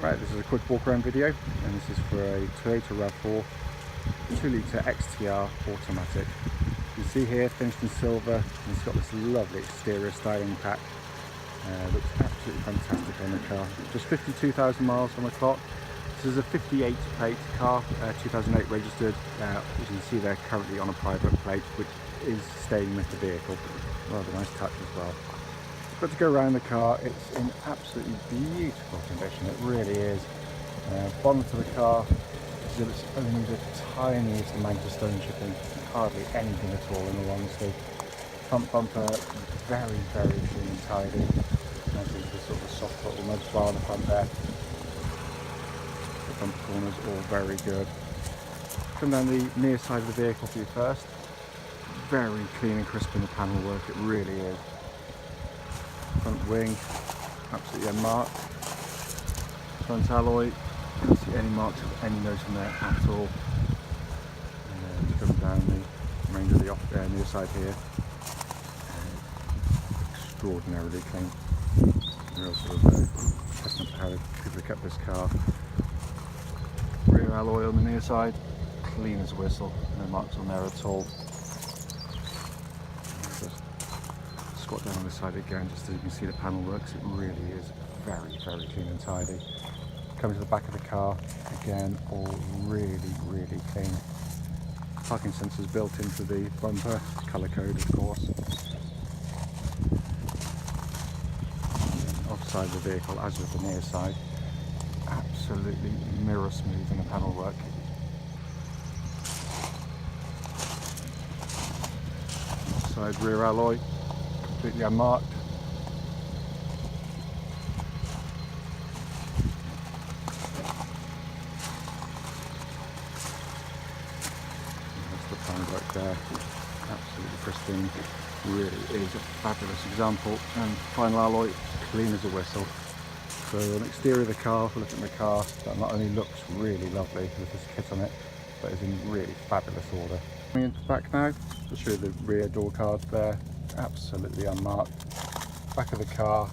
Right, this is a quick walk around video, and this is for a Toyota RAV4 2-litre XTR automatic. You can see here, finished in silver, and it's got this lovely exterior styling pack. Looks absolutely fantastic on the car. Just 52,000 miles on the clock. This is a 58 plate car, 2008 registered. As you can see, they're currently on a private plate, which is staying with the vehicle. Rather nice touch as well. But to go around the car, it's in absolutely beautiful condition. It really is. Bonnet of the car exhibits only the tiniest amount of stone chipping, hardly anything at all, in all honesty. Front bumper, very, very clean and tidy. As is the sort of soft little mud bar on the front there. The bumper corners all very good. Come down the near side of the vehicle for you first. Very clean and crisp in the panel work, it really is. Front wing, absolutely unmarked. Front alloy, you don't see any marks of any note in there at all. And then come down the remainder of the near side here, extraordinarily clean. Real sort of testament to how people have kept this car. Rear alloy on the near side, clean as a whistle, no marks on there at all. Squat down on this side again, just so you can see the panel works. It really is very, very clean and tidy. Coming to the back of the car, again, all really, really clean. Parking sensors built into the bumper, colour code of course. Offside of the vehicle, as with the near side, absolutely mirror smooth in the panel work. Side rear alloy, completely unmarked. That's the panel work there, absolutely pristine. Really is a fabulous example. And final alloy, clean as a whistle. So an exterior of the car, look at the car, that not only looks really lovely with this kit on it, but is in really fabulous order. Coming into the back now, to show you the rear door cards there, absolutely unmarked. Back of the car,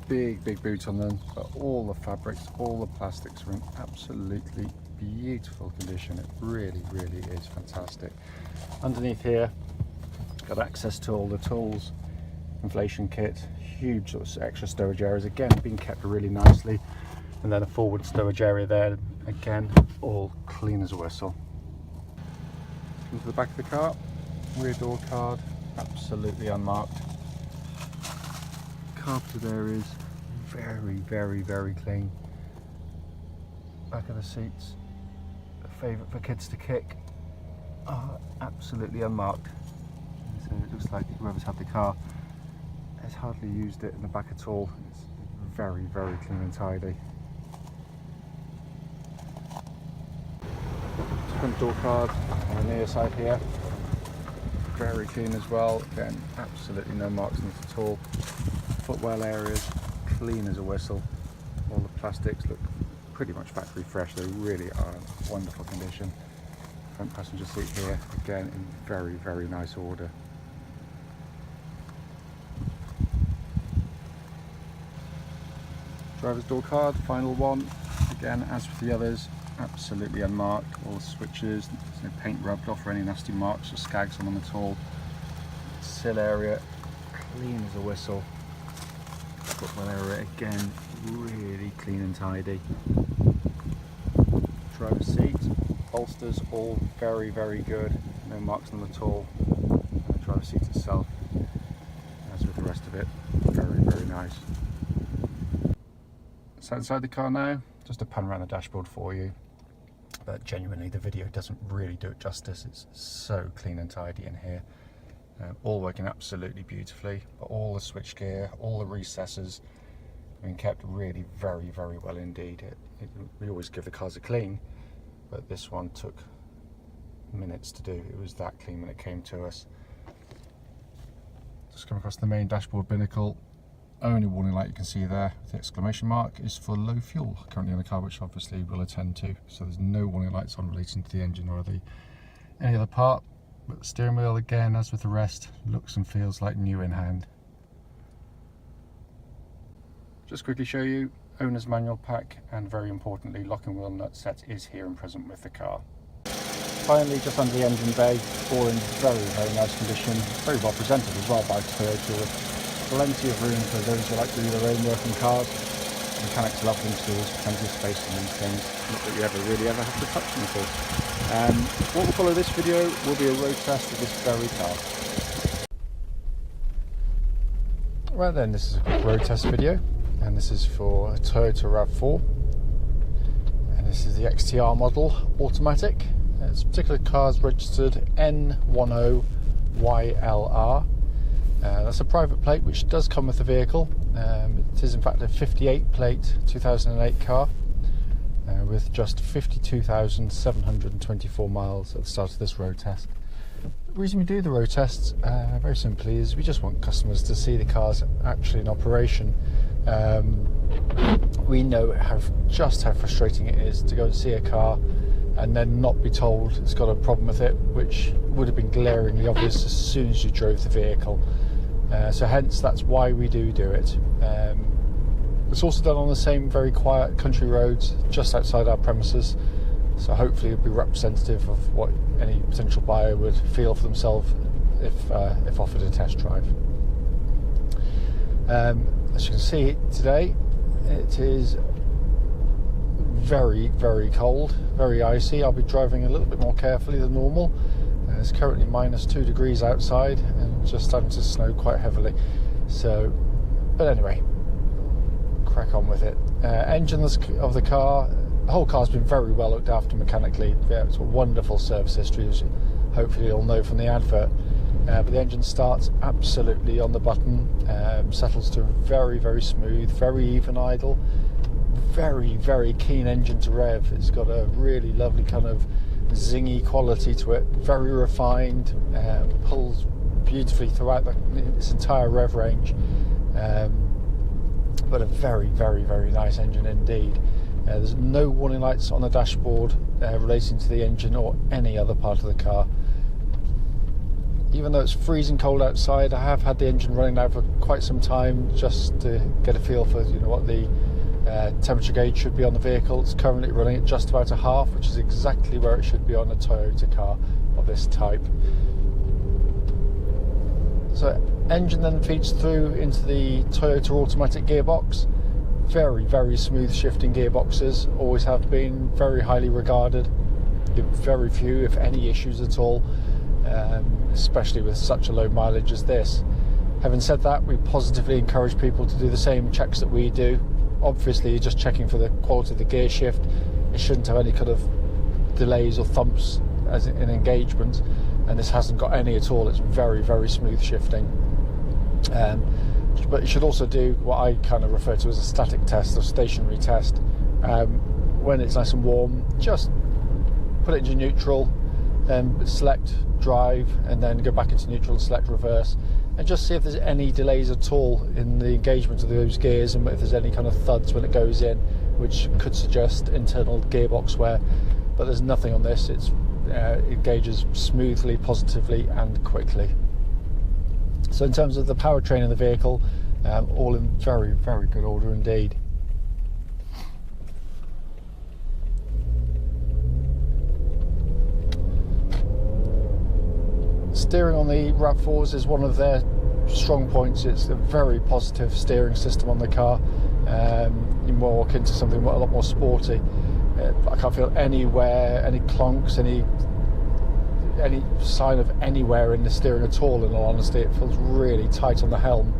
big boot on them, but all the fabrics, all the plastics are in absolutely beautiful condition. It really, really is fantastic. Underneath here, got access to all the tools, inflation kit, huge sort of extra stowage areas, again being kept really nicely, and then a forward stowage area there, again all clean as a whistle. Into the back of the car, rear door card, absolutely unmarked. Carpeted areas, very, very, very clean. Back of the seats, a favourite for kids to kick, are absolutely unmarked. So it looks like whoever's had the car has hardly used it in the back at all. It's very, very clean and tidy. Front door card on the near side here, very clean as well. Again, absolutely no marks on it at all. Footwell areas, clean as a whistle. All the plastics look pretty much factory fresh. They really are in wonderful condition. Front passenger seat here, again in very, very nice order. Driver's door card, final one, again as with the others, absolutely unmarked. All the switches, there's no paint rubbed off or any nasty marks or skags on them at all. Sill area, clean as a whistle. Footwell area, again really clean and tidy. Driver's seat, bolsters, all very, very good, no marks on them at all. And the driver's seat itself, as with the rest of it, very, very nice. So inside the car now, just a pan around the dashboard for you, but genuinely the video doesn't really do it justice. It's so clean and tidy in here, all working absolutely beautifully, but all the switch gear, all the recessors have been kept really very, very well indeed. We always give the cars a clean, but this one took minutes to do. It was that clean when it came to us. Just come across the main dashboard binnacle. Only warning light you can see there with the exclamation mark is for low fuel currently on the car, which obviously we'll attend to. So there's no warning lights on relating to the engine or any other part. But the steering wheel, again as with the rest, looks and feels like new in hand. Just quickly show you owner's manual pack, and very importantly, lock and wheel nut set is here and present with the car. Finally, just under the engine bay, all in very, very nice condition, very well presented as well by Toyota, with plenty of room for those who like to do their own work on cars. Mechanics love them tools, plenty of space on these things, not that you ever really have to touch them at all. What will follow this video will be a road test of this very car. Right then, this is a quick road test video, and this is for a Toyota RAV4, and this is the XTR model automatic. This particular car is registered N10YLR. That's a private plate which does come with the vehicle. It is in fact a 58 plate 2008 car with just 52,724 miles at the start of this road test. The reason we do the road tests, very simply, is we just want customers to see the cars actually in operation. We know just how frustrating it is to go and see a car and then not be told it's got a problem with it, which would have been glaringly obvious as soon as you drove the vehicle. So hence, that's why we do it. It's also done on the same very quiet country roads just outside our premises, so hopefully it'll be representative of what any potential buyer would feel for themselves if offered a test drive. As you can see today, it is very, very cold, very icy. I'll be driving a little bit more carefully than normal. It's currently -2 degrees outside and just starting to snow quite heavily. But anyway, crack on with it. Engine of the car, the whole car's been very well looked after mechanically. It's a wonderful service history, as hopefully you'll know from the advert. But the engine starts absolutely on the button, settles to very, very smooth, very even idle. Very, very keen engine to rev. It's got a really lovely kind of zingy quality to it, very refined, pulls beautifully throughout its entire rev range, but a very, very, very nice engine indeed. There's no warning lights on the dashboard relating to the engine or any other part of the car. Even though it's freezing cold outside, I have had the engine running now for quite some time just to get a feel for what the temperature gauge should be on the vehicle. It's currently running at just about a half, which is exactly where it should be on a Toyota car of this type. So engine then feeds through into the Toyota automatic gearbox. Very, very smooth shifting gearboxes, always have been, very highly regarded. Very few, if any, issues at all, especially with such a low mileage as this. Having said that, we positively encourage people to do the same checks that we do. Obviously, you're just checking for the quality of the gear shift. It shouldn't have any kind of delays or thumps as in engagement, and this hasn't got any at all. It's very, very smooth shifting. But you should also do what I kind of refer to as a static test or stationary test. When it's nice and warm, just put it into neutral, then select drive, and then go back into neutral and select reverse, and just see if there's any delays at all in the engagement of those gears, and if there's any kind of thuds when it goes in, which could suggest internal gearbox wear. But there's nothing on this. It engages smoothly, positively and quickly. So in terms of the powertrain of the vehicle, all in very, very good order indeed. Steering on the RAV4s is one of their strong points. It's a very positive steering system on the car. You walk into something a lot more sporty. I can't feel anywhere, any clunks, any sign of anywhere in the steering at all, in all honesty. It feels really tight on the helm.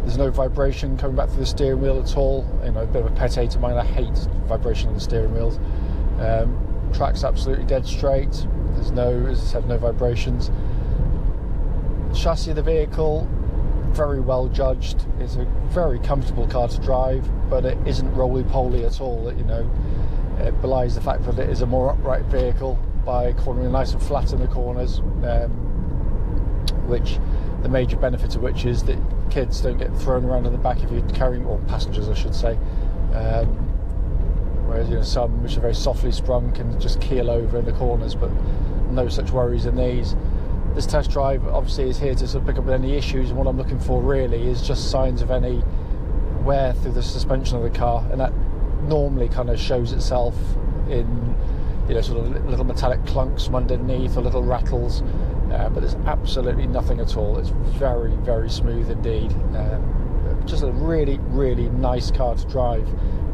There's no vibration coming back through the steering wheel at all. A bit of a pet hate of mine. I hate vibration on the steering wheels. Track's absolutely dead straight. There's no, as I said, no vibrations. Chassis of the vehicle, very well judged. It's a very comfortable car to drive, but it isn't roly-poly at all. It belies the fact that it is a more upright vehicle by cornering nice and flat in the corners, which the major benefit of which is that kids don't get thrown around in the back if you're carrying, or passengers I should say, whereas some which are very softly sprung can just keel over in the corners, but no such worries in these. this test drive obviously is here to sort of pick up any issues, and what I'm looking for really is just signs of any wear through the suspension of the car, and that normally kind of shows itself in, you know, sort of little metallic clunks from underneath or little rattles, but there's absolutely nothing at all. It's very, very smooth indeed. Just a really, really nice car to drive.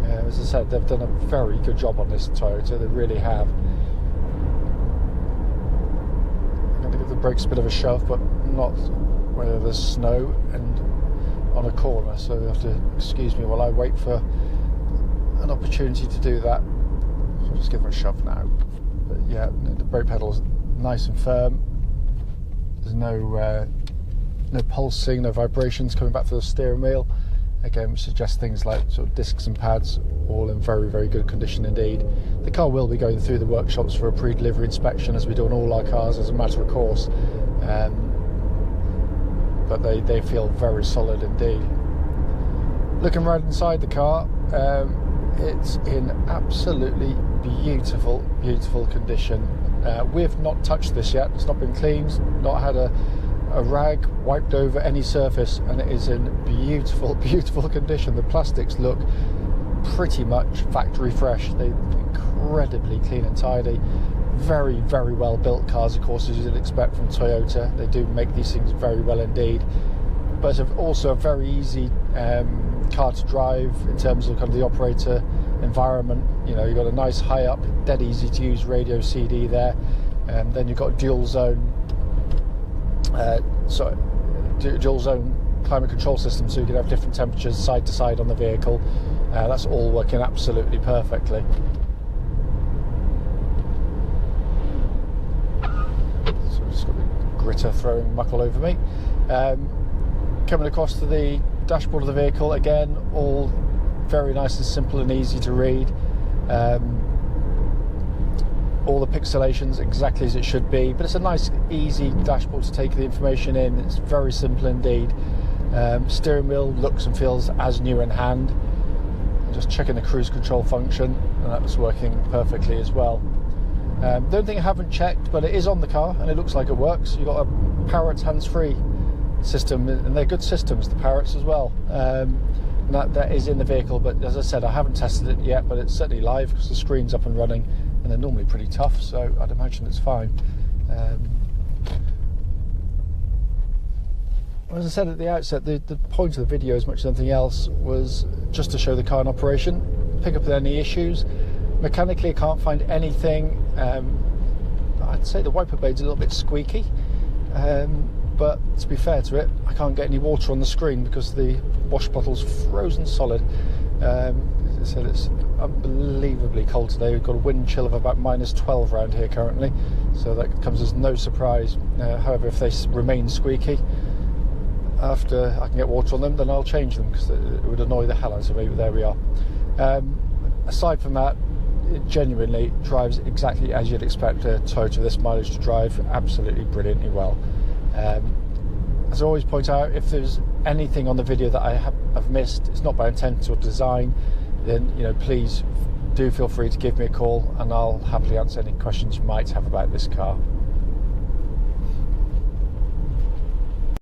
As I said, they've done a very good job on this Toyota, they really have. I'm going to give the brakes a bit of a shove, but not where there's snow and on a corner, so you have to excuse me while I wait for an opportunity to do that. So I'll just give them a shove now. But yeah, the brake pedal's nice and firm. There's no pulsing, no vibrations coming back to the steering wheel. Again, which suggests things like sort of discs and pads all in very, very good condition indeed. The car will be going through the workshops for a pre-delivery inspection, as we do on all our cars as a matter of course. But they feel very solid indeed. Looking right inside the car, it's in absolutely beautiful, beautiful condition. We've not touched this yet. It's not been cleaned, not had a rag wiped over any surface, and it is in beautiful, beautiful condition. The plastics look pretty much factory fresh. They're incredibly clean and tidy. Very, very well built cars, of course, as you'd expect from Toyota. They do make these things very well indeed. But it's also a very easy car to drive in terms of kind of the operator environment. You know, you've got a nice high up, dead easy to use radio CD there, and then you've got dual zone climate control system, so you can have different temperatures side to side on the vehicle. That's all working absolutely perfectly. So I've just got the gritter throwing muck all over me. Coming across to the dashboard of the vehicle, again, all very nice and simple and easy to read. All the pixelations exactly as it should be, but it's a nice easy dashboard to take the information in. It's very simple indeed. Steering wheel looks and feels as new in hand. Just checking the cruise control function, and that's working perfectly as well. The only thing I haven't checked, but it is on the car and it looks like it works, you've got a Parrot hands-free system, and they're good systems, the Parrots as well. That is in the vehicle, but as I said, I haven't tested it yet, but it's certainly live because the screen's up and running, and they're normally pretty tough, so I'd imagine it's fine. As I said at the outset, the point of the video, as much as anything else, was just to show the car in operation, pick up any issues. Mechanically, I can't find anything. I'd say the wiper blade's a little bit squeaky, but to be fair to it, I can't get any water on the screen because the wash bottle's frozen solid. As I said, it's unbelievably cold today. We've got a wind chill of about -12 around here currently, so that comes as no surprise. However, if they remain squeaky after I can get water on them, then I'll change them because it would annoy the hell out of me, but there we are. Aside from that, it genuinely drives exactly as you'd expect a Toyota this mileage to drive, absolutely brilliantly well. As I always point out, if there's anything on the video that I have missed, it's not by intent or design, then please do feel free to give me a call, and I'll happily answer any questions you might have about this car.